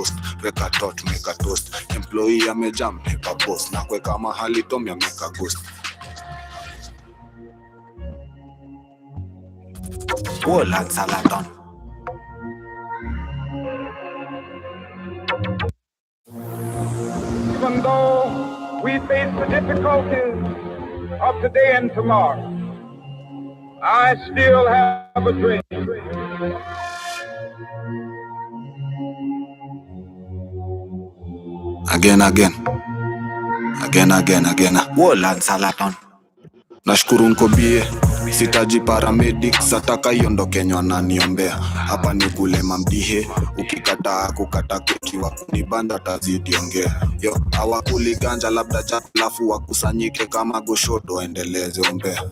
post, weka tot meka toast, employee amejam hepa boss, na kweka mahali Tommy ameka ghost. Wala Salaton. Even though we face the difficulties of today and tomorrow, I still have a dream. Again. Wala Salaton. Nashukuru nkobie, sitaji paramedics, ataka iondoke nyona niombea. Hapa ni kulema mdihe, ukikataa kukata kukiwa kunibanda tazidi ongea. Yo, hawakuli ganja labda jalafu wakusanyike kama goshodo endeleze ombea.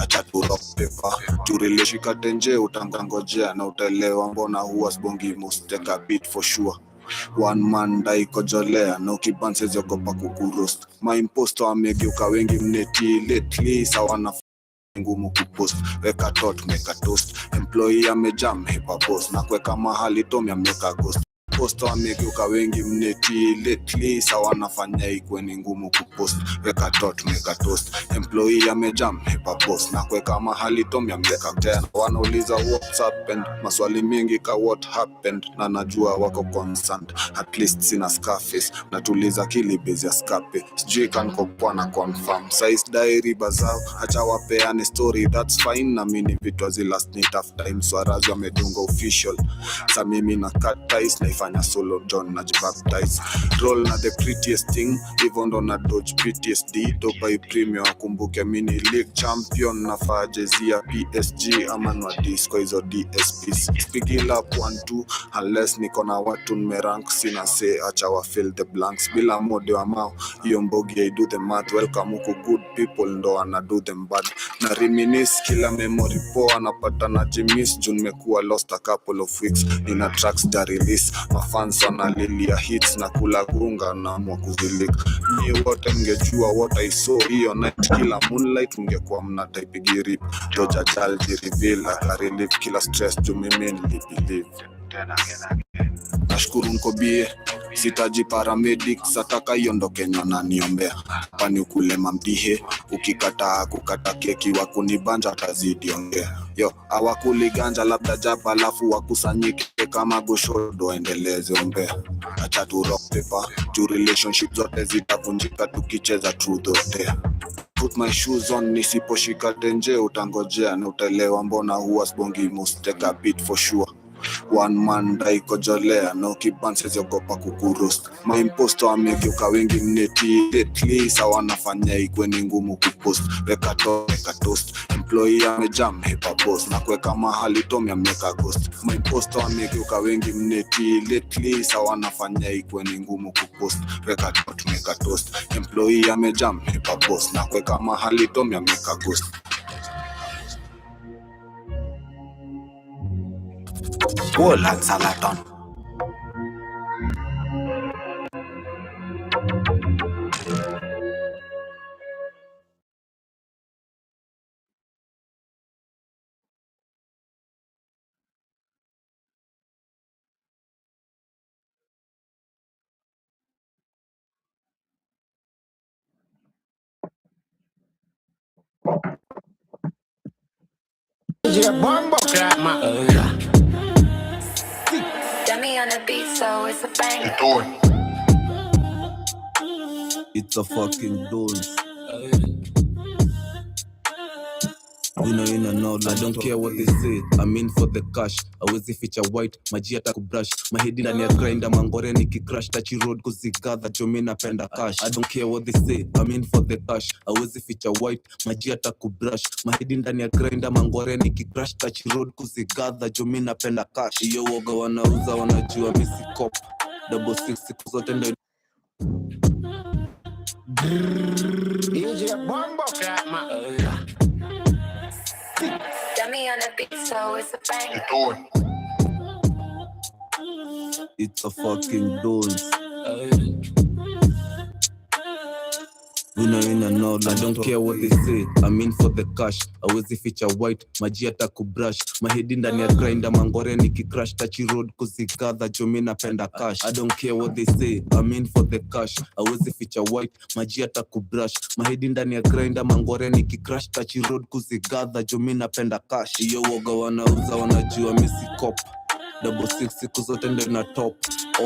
Acha tu rock paper, turileshika tenje utangangojea na utelewa mbona huwa sbongi must take a beat for sure. One man dai kojolea na ukibanse zogopa kukuroast. Maimposto amegeuka wengi mneti lately sawana ngumu kupost, weka tot meka toast, employee amejam hepa boss, na kweka mahali Tommy ameka ghost. Posto amegeuka wengi mneti lately sawana fanya ikwe ni ngumu kupost, weka tot meka toast, employee amejam hepa boss, na kweka mahali Tommy ameka tena. Wanauliza what's happened, maswali mingi ka what happened, na najua wako concerned, at least sina scarface, natuliza kili bezi ya skape, sijui kanko kwa na confirm, size diary bazao, acha wapeane story that's fine, na mini vitu wazi last ni tough time, swarazi wamedunga official, sa mimi na cut ties, naifanya solo John na jibaptize, roll na the prettiest thing, even ndo na dodge PTSD, dobai premium wakumbuke mini league champion, na faa jezi ya PSG, ama nwa disco hizo DSPs, speaking up 1-2, unless niko na watu nmerank, sina say, acha wa fill the blanks, bila mode wa mao, hiyo mbogi I do the math, welcome uko good people, ndo wana do them bad, na reminisce kila memory poa, napata na jimis, jun mekuwa lost a couple of weeks, nina tracks da release, mafans wanalilia hits, na kula gunga na mwa kuzilika, nye wote mngejua what I saw, hiyo night kila moonlight, mngekuwa mna type girip, doja jalji reveal, akarelieve kila stress, juu mimi nilibelieve. Nashukuru nkobie, sitaji paramedics, ataka iondoke nyona niombea. Hapa ni kulema mdihe, ukikataa kukata keki wakunibanja tazidi ongea. Yo, hawakuli ganja labda jaba alafu wakusanyike kama goshodo endeleze ombea. Acha tu rock paper, tu relationship zote zitavunjika tukicheza truth or dare. Put my shoes on, nisiposhika tenje utangojea, na utelewa mbona huwa sbongi must take a beat for sure. One man dai kojolea na ukibanse zogopa kukuroast. Maimposto amegeuka wengi mneti lately sawana fanya ikwe ni ngumu kupost, weka tot meka toast, employee amejam hepa boss, na kweka mahali Tommy ameka ghost. Maimposto amegeuka wengi mneti lately sawana fanya ikwe ni ngumu kupost, weka tot meka toast, employee amejam hepa boss, na kweka mahali Tommy ameka ghost. Wala Salaton. Dummy on the beat, so it's a bang. It's a fucking dance. You know, I don't care what they say, I'm in for the cash. Awezi feature white, maji hata kubrush. Mahedi ndani ya grinder, mangore nikicrash. Tachi road kuzigather, jomi napenda cash. I don't care what they say, I'm in for the cash. Awezi feature white, maji hata kubrush. Mahedi ndani ya grinder, mangore nikicrash. Tachi road kuzigather, jomi napenda cash. Iyo woga wanauza, wanajua misi cop. Double six, siku zote ndo Dummy on the beat, so it's a bang. It's a fucking dance. Winner in a no, I don't care what they say, I'm in for the cash. Awezi feature white, maji hata kubrush. Mahidi ndani ya grinder, mangore nikicrash. Touchy road kuzigadha, jomi napenda cash. I don't care what they say, I'm in for the cash. Awezi feature white, maji hata kubrush. Mahidi ndani ya grinder, mangore nikicrash. Touchy road kuzigadha, jomi napenda cash. Iyo woga wanauza wanajua misi cop. Double six siku zote ndo na top.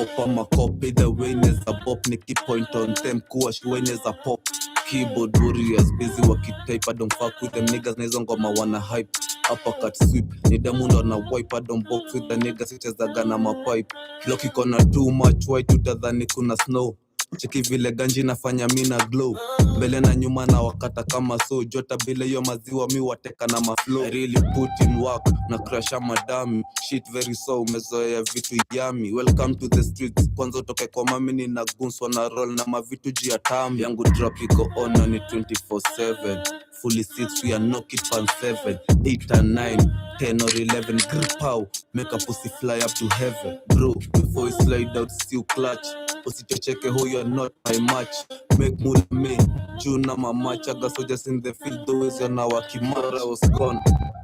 Opa makop, either way neza bop. Niki point on them, kuwa shwe neza pop. Keyboard warriors, busy wakitype. I don't fuck with them niggas, nezo ngoma wana hype. Uppercut sweep, ni damu ndo na wipe. I don't box with the niggas, sichezaga na mapipe. Loki kona too much white, utadhani kuna snow. Cheki vile ganji nafanya mina glow. Mbele na nyuma na wakata kama so. Jota bile yo maziwa mi wateka na maflow. I really put in work na crush madami. Shit very so umezoea vitu yami. Welcome to the streets. Kwanza utoke kwa mami ni na guns wana roll na mavitu jia tami. Yangu drop iko on ni 24/7. Fully seats we are knock it pan 7, 8 and 9, 10 or 11. Grip pow, make a pussy fly up to heaven. Bro, before you slide out, still clutch. Usitocheke who you're not my match. Make mula me, June na my match. I got soldiers in the field, those are now a kimara. I was gone,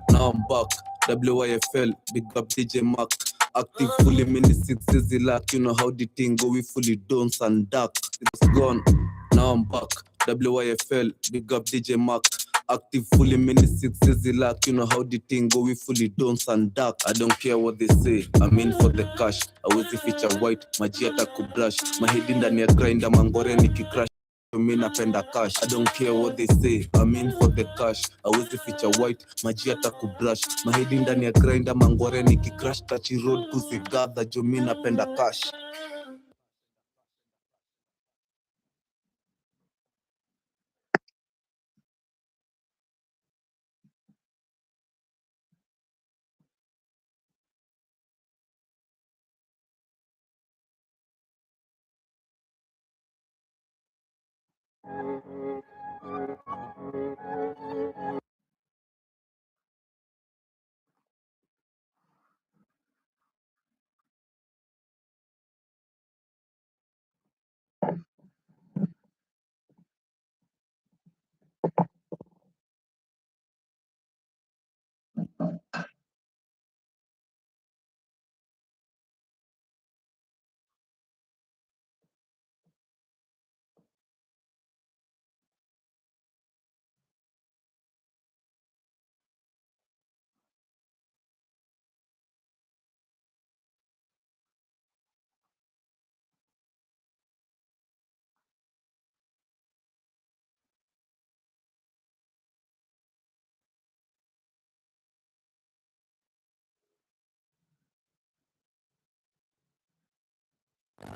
now I'm back. WYFL, big up DJ Mark. Active fully mini 6 easy lack. You know how the thing go, we fully dance and duck. It's gone, now I'm back. WYFL, big up DJ Mark. Active fully mini 6 easy lack. You know how the thing go, we fully dance and duck. I don't care what they say, I'm in for the cash. Awezi feature white, maji hata kubrush. Mahidi ndani ya grinder, mangore nikicrash. Mi napenda cash, I don't care what they say, I'm in for the cash. Awezi feature white, maji hata kubrush. Mahidi ndani ya grinder, mangore nikicrash. Touchy road kuzigadha, jo mi napenda cash.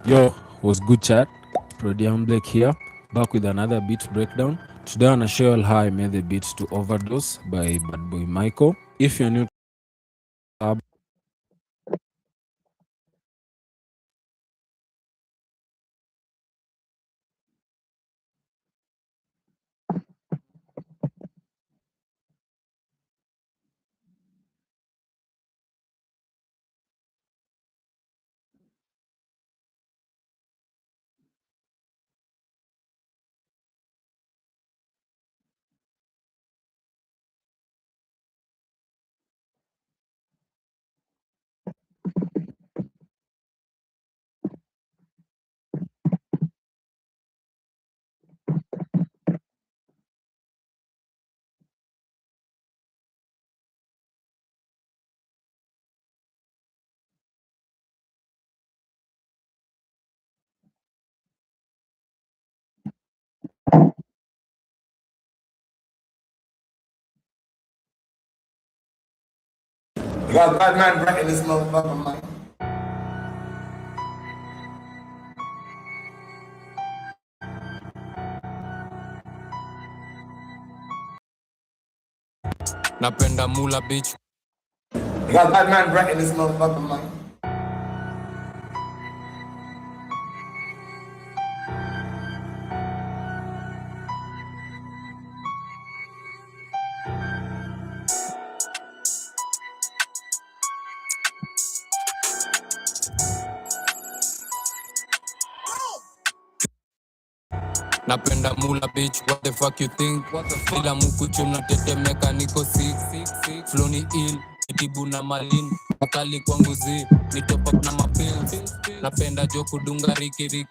Yo, was good chat. Prodium Blake here, back with another beat breakdown. Today I wanna show you all how I made the beat to Overdose by Bad Boy Michael. If you're new to You got a bad man wrecking this motherfucker, man. Napenda mula bitch. You got a bad man wrecking this motherfucker, man. napenda mula bitch, what the fuck you think? Bila mukuchu na tetemeka niko sick. Flow ni ill, itibu na malin. Makali kwangu zi, ni top up na mapills. Napenda jo kudunga riki.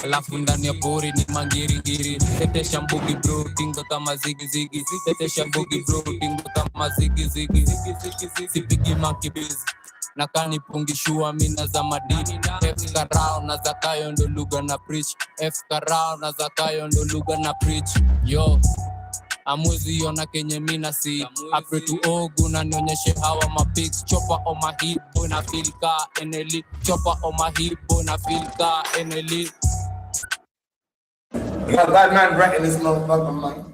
Alafu ndani ya pori ni mangiri. Tetesha mbugi bro, tinga kama zigi. Tetesha mbugi bro, tinga kama zigi. Sipigi monkey biz. Na kani pungishua mina za madini. F karao na zakayo ndo lugha na preach. F karao na zakayo ndo lugha na preach. Yo, amwezi yona kenye mina si. Apre tu ogu na nionyeshe hawa mapics. Chopper on my hip boy na feel ka eneli. Chopper on my hip boy na feel ka eneli. Got that man right in this motherfucker, man.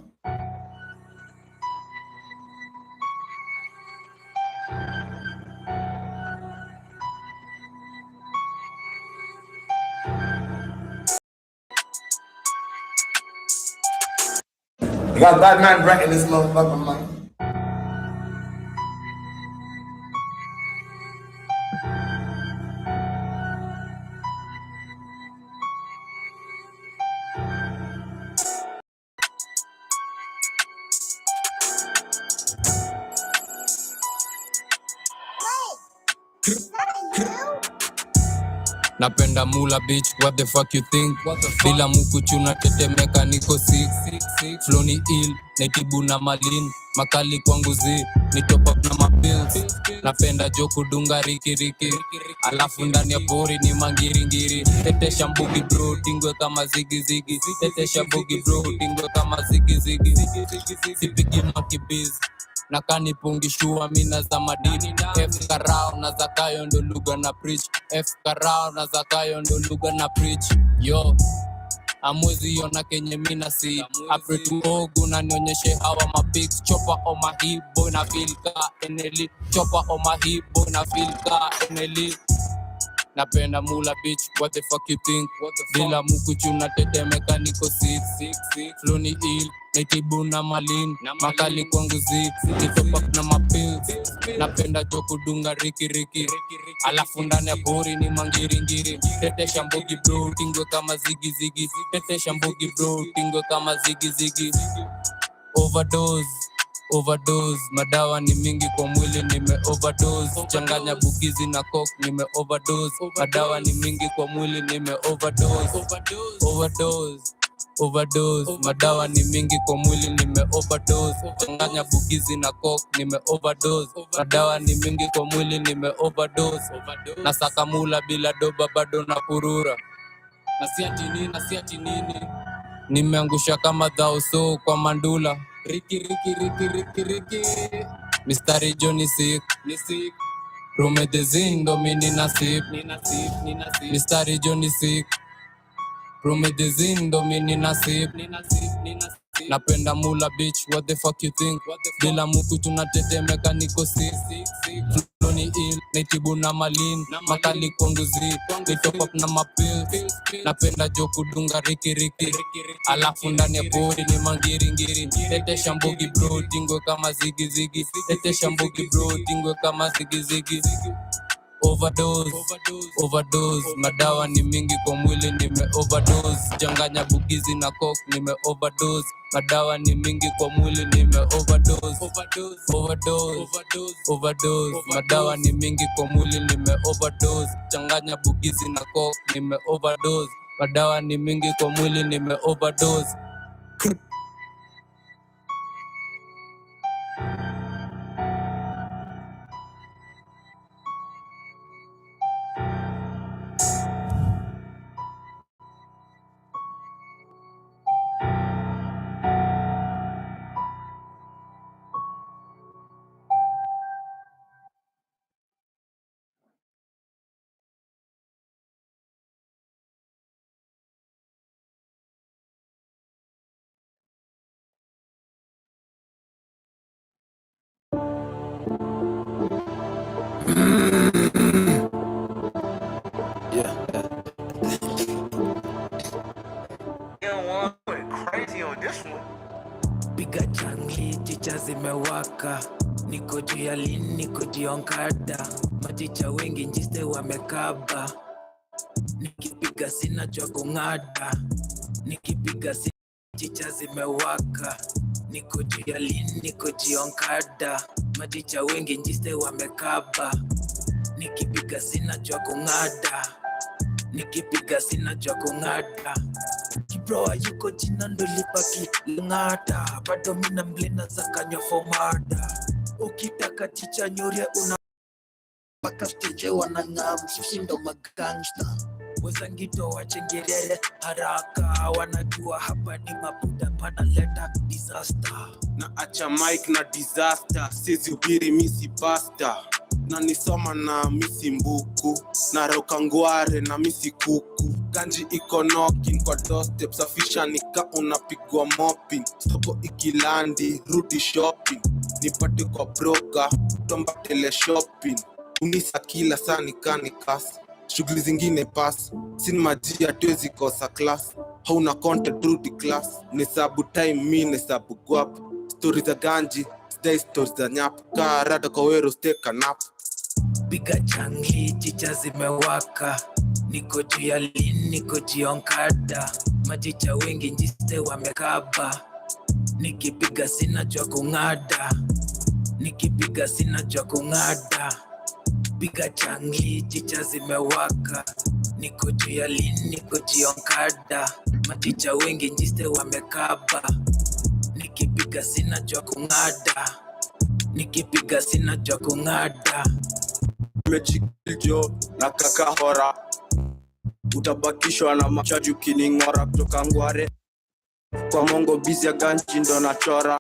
Got that man right in this motherfucker, man. Napenda mula bitch, what the fuck you think? Bila mukuchu na tetemeka niko sick. Flow ni ill, naitibu na malin. Makali kwangu zi, ni top up na mapills. Napenda jo kudunga riki. Alafu ndani ya pori ni mangiri. Tetesha mbugi bro, tingwe kama zigi. Tetesha mbugi bro, tingwe kama zigi. Sipigi monkey biz. Na kani pungishua mina za madini. F karao na zakayo ndo lugha na preach. F karao na zakayo ndo lugha na preach. Yo, amwezi yona kenye mina si. Apre tu ogu na nionyeshe hawa mapics. Chopper on my hip boy na feel ka eneli. Chopper on my hip boy na feel ka eneli. Napenda mula bitch, what the fuck you think? Bila mukuchu na tetemeka niko sick. Flow ni ill, naitibu na malin. Makali kwangu zi, ni top up na mapills. Napenda jo kudunga riki. Alafu ndani ya pori ni mangiri. Tetesha mbugi bro, tingwe kama zigi. Tetesha mbugi bro, tingwe kama zigi. Overdose, madawa ni mingi kwa mwili nime overdose. Changanya bugizi na coke nime overdose. Madawa ni mingi kwa mwili nime overdose. Madawa ni mingi kwa mwili nime overdose. Changanya bugizi na coke nime overdose. Madawa ni mingi kwa mwili nime overdose. Nasaka mula bila doba bado na purura. Nasiati nini nimeangusha kama dhauso kwa mandula. Riki. Mistari Johnny sick. Promethazine ndo mini nasip. Mistari Johnny sick. Promethazine ndo mini nasip. Napenda mula bitch, what the fuck you think? Bila mukuchu na tetemeka niko sick. Flow ni ill, naitibu na malin. Makali kwangu zi, ni top up na mapills. Napenda jo kudunga riki. Alafu ndani ya pori ni mangiri. Tetesha mbugi bro, tingwe kama zigi. Tetesha mbugi bro, tingwe kama zigi. Overdose, madawa ni mingi kwa mwili nime overdose. Changanya bugizi na coke nime overdose. Madawa ni mingi kwa mwili nime overdose. Madawa ni mingi kwa mwili nime overdose. Changanya bugizi na coke nime overdose. Madawa ni mingi kwa mwili nime overdose. Piga changli, chicha zimewaka. Niko juu ya lini, niko juu ya nkada. Machicha wengi njiste wamekaba. Nikipiga sina jwa kung'ada. Nikipiga sina chicha zimewaka, niko juu ya lini, niko jionkada, majicha wengi njiste wamekaba, nikipiga sina jua kung'ada, nikipiga sina jua kung'ada, kibroa yuko jina ndo lipaki ng'ada, bado mina mlena za kanywa fomada, ukitaka chicha nyuria una paka stage wanang'am, sisi ndo magangsta, wezangito wachengerere haraka, wanajua hapa ni mabuda panaleta disaster. Na acha Mike na disaster, sizi ubiri misi basta, na nisoma na misi mbuku, na roka ngware na misi kuku, ganji iko knocking kwa doorstep, safisha nika unapigwa mopping, stoko ikilandi, rudi shopping, nipate kwa broker, tomba tele shopping, unisa kila saa nikani kasi, shughuli zingine pass, sini majia tuwezi kosa class, hauna content rudi class, nesabu time mi nesabu guap, stories za ganji, stay stories za nyap, karada kwa wero steka nap. Piga changi, chicha zimewaka, niko juu ya lini, niko jionkada, majicha wengi njiste wamekaba, nikipiga sina jua kung'ada, nikipiga sina jua kung'ada, piga changi, chicha zimewaka, niko juu ya lini, niko jionkada, majicha wengi njiste wamekaba, nikipiga sina jua kung'ada, nikipiga sina jua kung'ada. Mechikiljo na kakahora, utabakishwa na machaji ukining'ora kutoka ngware, kwa mongo bizi ya ganji ndo nachora.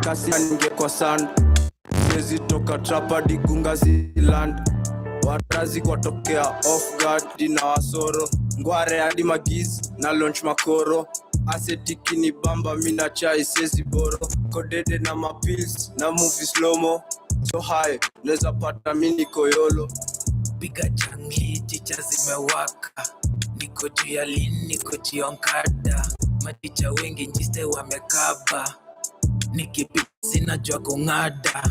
Kasi ninge kwa sand, siwezi toka trapa digunga ziland, warazi kwa tokea off guard dina wasoro, ngware hadi magiz na launch makoro, asetiki ni bamba mina chai sezi boro, kodede na mapills na movie slow-mo, so high neza pata mini koyolo. Piga changi, chicha zimewaka, niko juu ya lini, niko jionkada, majicha wengi njiste wamekaba, nikipiga sina jua kung'ada.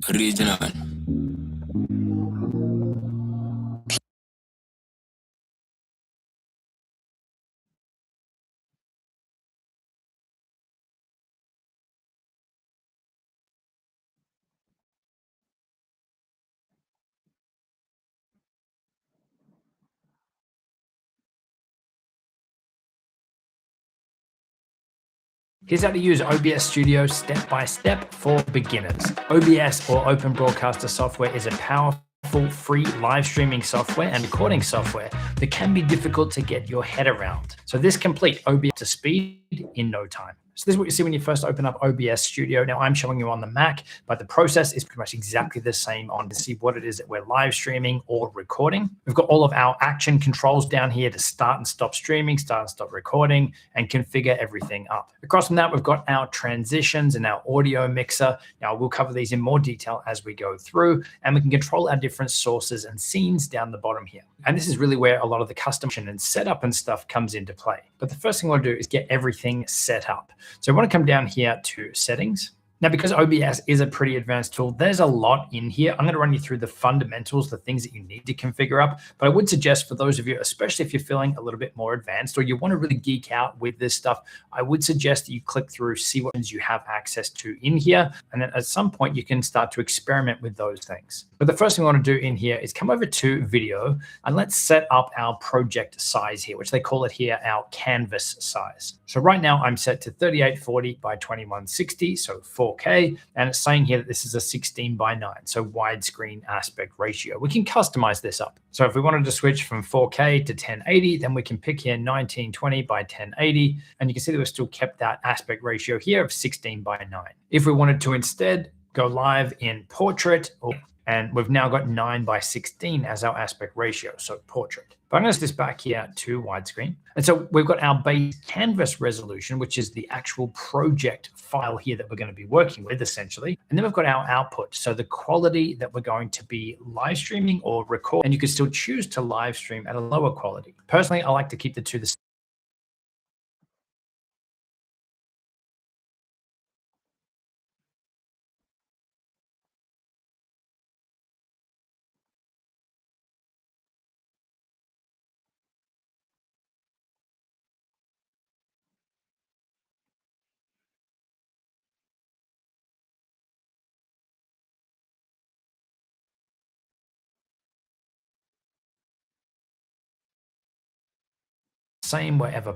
Original. Here's how to use OBS Studio step by step for beginners. OBS, or Open Broadcaster Software, is a powerful free live streaming software and recording software that can be difficult to get your head around. So this complete OBS to speed in no time. So this is what you see when you first open up OBS Studio. Now I'm showing you on the Mac, but the process is pretty much exactly the same on to see what it is that we're live streaming or recording. We've got all of our action controls down here to start and stop streaming, start and stop recording, and configure everything up. Across from that, we've got our transitions and our audio mixer. Now we'll cover these in more detail as we go through, and we can control our different sources and scenes down the bottom here. And this is really where a lot of the custom and setup and stuff comes into play. But the first thing I want to do is get everything set up. So I want to come down here to settings. Now, because OBS is a pretty advanced tool, there's a lot in here. I'm going to run you through the fundamentals, the things that you need to configure up. But I would suggest for those of you, especially if you're feeling a little bit more advanced or you want to really geek out with this stuff, I would suggest that you click through, see what you have access to in here. And then at some point, you can start to experiment with those things. But the first thing we want to do in here is come over to video and let's set up our project size here, which they call it here our canvas size. So right now I'm set to 3840 by 2160, so 4K, and it's saying here that this is a 16 by 9, so widescreen aspect ratio. We can customize this up. So if we wanted to switch from 4K to 1080, then we can pick here 1920 by 1080, and you can see that we've still kept that aspect ratio here of 16 by 9. If we wanted to instead go live in portrait, and we've now got 9 by 16 as our aspect ratio, so portrait. But I'm going to this back here to widescreen. And so we've got our base canvas resolution, which is the actual project file here that we're going to be working with, essentially. And then we've got our output, so the quality that we're going to be live streaming or record. And you can still choose to live stream at a lower quality. Personally, I like to keep the two the same wherever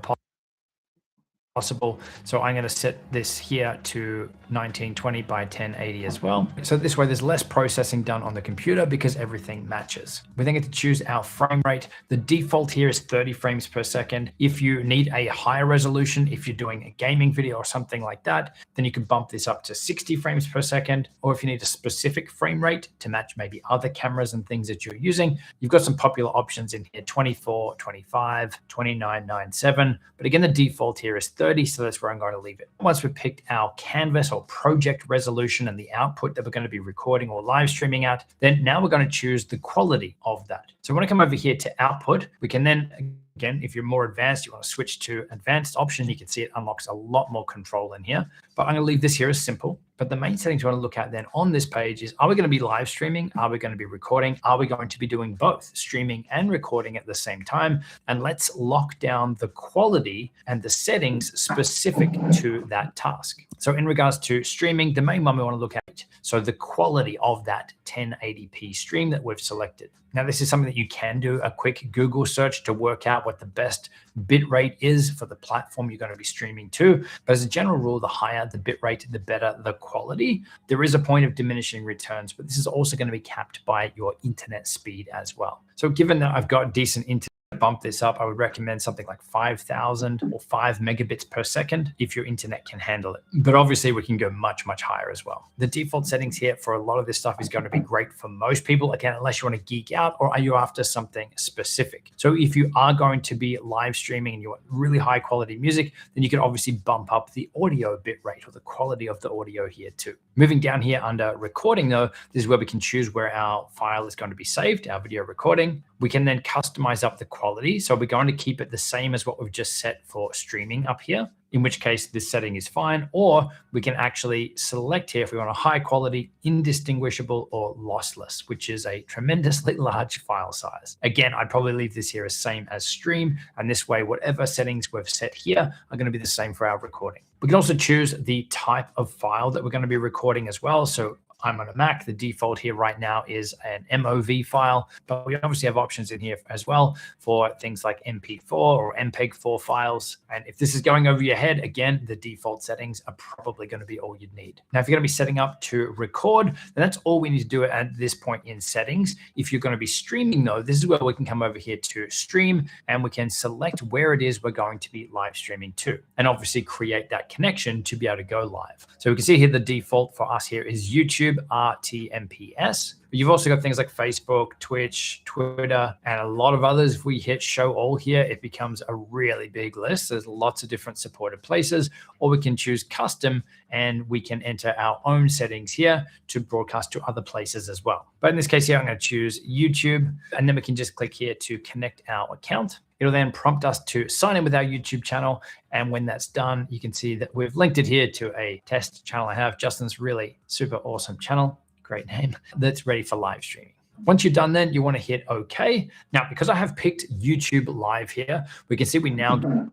possible. So I'm going to set this here to 1920 by 1080 as well. So this way there's less processing done on the computer because everything matches. We then get to choose our frame rate. The default here is 30 frames per second. If you need a higher resolution, if you're doing a gaming video or something like that, then you can bump this up to 60 frames per second. Or if you need a specific frame rate to match maybe other cameras and things that you're using, you've got some popular options in here, 24, 25, 2997. But again, the default here is 30, so that's where I'm going to leave it. Once we've picked our canvas or project resolution and the output that we're going to be recording or live streaming at, then now we're going to choose the quality of that. So when I come over here to output, we can then, again, if you're more advanced, you want to switch to advanced option, you can see it unlocks a lot more control in here. But I'm going to leave this here as simple. But the main settings you want to look at then on this page is, are we going to be live streaming? Are we going to be recording? Are we going to be doing both streaming and recording at the same time? And let's lock down the quality and the settings specific to that task. So in regards to streaming, the main one we want to look at, so the quality of that 1080p stream that we've selected. Now, this is something that you can do a quick Google search to work out what the best bit rate is for the platform you're going to be streaming to. But as a general rule, the higher the bit rate, the better the quality. There is a point of diminishing returns, but this is also going to be capped by your internet speed as well. So given that I've got decent internet, bump this up, I would recommend something like 5,000 or 5 megabits per second if your internet can handle it. But obviously we can go much, much higher as well. The default settings here for a lot of this stuff is going to be great for most people, again, unless you want to geek out or are you after something specific. So if you are going to be live streaming and you want really high quality music, then you can obviously bump up the audio bit rate or the quality of the audio here too. Moving down here under recording though, this is where we can choose where our file is going to be saved, our video recording. We can then customize up the quality. So we're going to keep it the same as what we've just set for streaming up here, in which case this setting is fine. Or we can actually select here if we want a high quality, indistinguishable, or lossless, which is a tremendously large file size. Again, I'd probably leave this here as same as stream. And this way, whatever settings we've set here are going to be the same for our recording. We can also choose the type of file that we're going to be recording as well. So I'm on a Mac. The default here right now is an MOV file, but we obviously have options in here as well for things like MP4 or MPEG-4 files. And if this is going over your head, again, the default settings are probably going to be all you'd need. Now, if you're going to be setting up to record, then that's all we need to do at this point in settings. If you're going to be streaming though, this is where we can come over here to stream and we can select where it is we're going to be live streaming to, and obviously create that connection to be able to go live. So we can see here the default for us here is YouTube RTMPS. But you've also got things like Facebook, Twitch, Twitter, and a lot of others. If we hit show all here, it becomes a really big list. There's lots of different supported places, or we can choose custom and we can enter our own settings here to broadcast to other places as well. But in this case here, I'm going to choose YouTube, and then we can just click here to connect our account. It'll then prompt us to sign in with our YouTube channel. And when that's done, you can see that we've linked it here to a test channel I have. Justin's really super awesome channel, great name, that's ready for live streaming. Once you're done, then you want to hit OK. Now, because I have picked YouTube Live here, we can see we now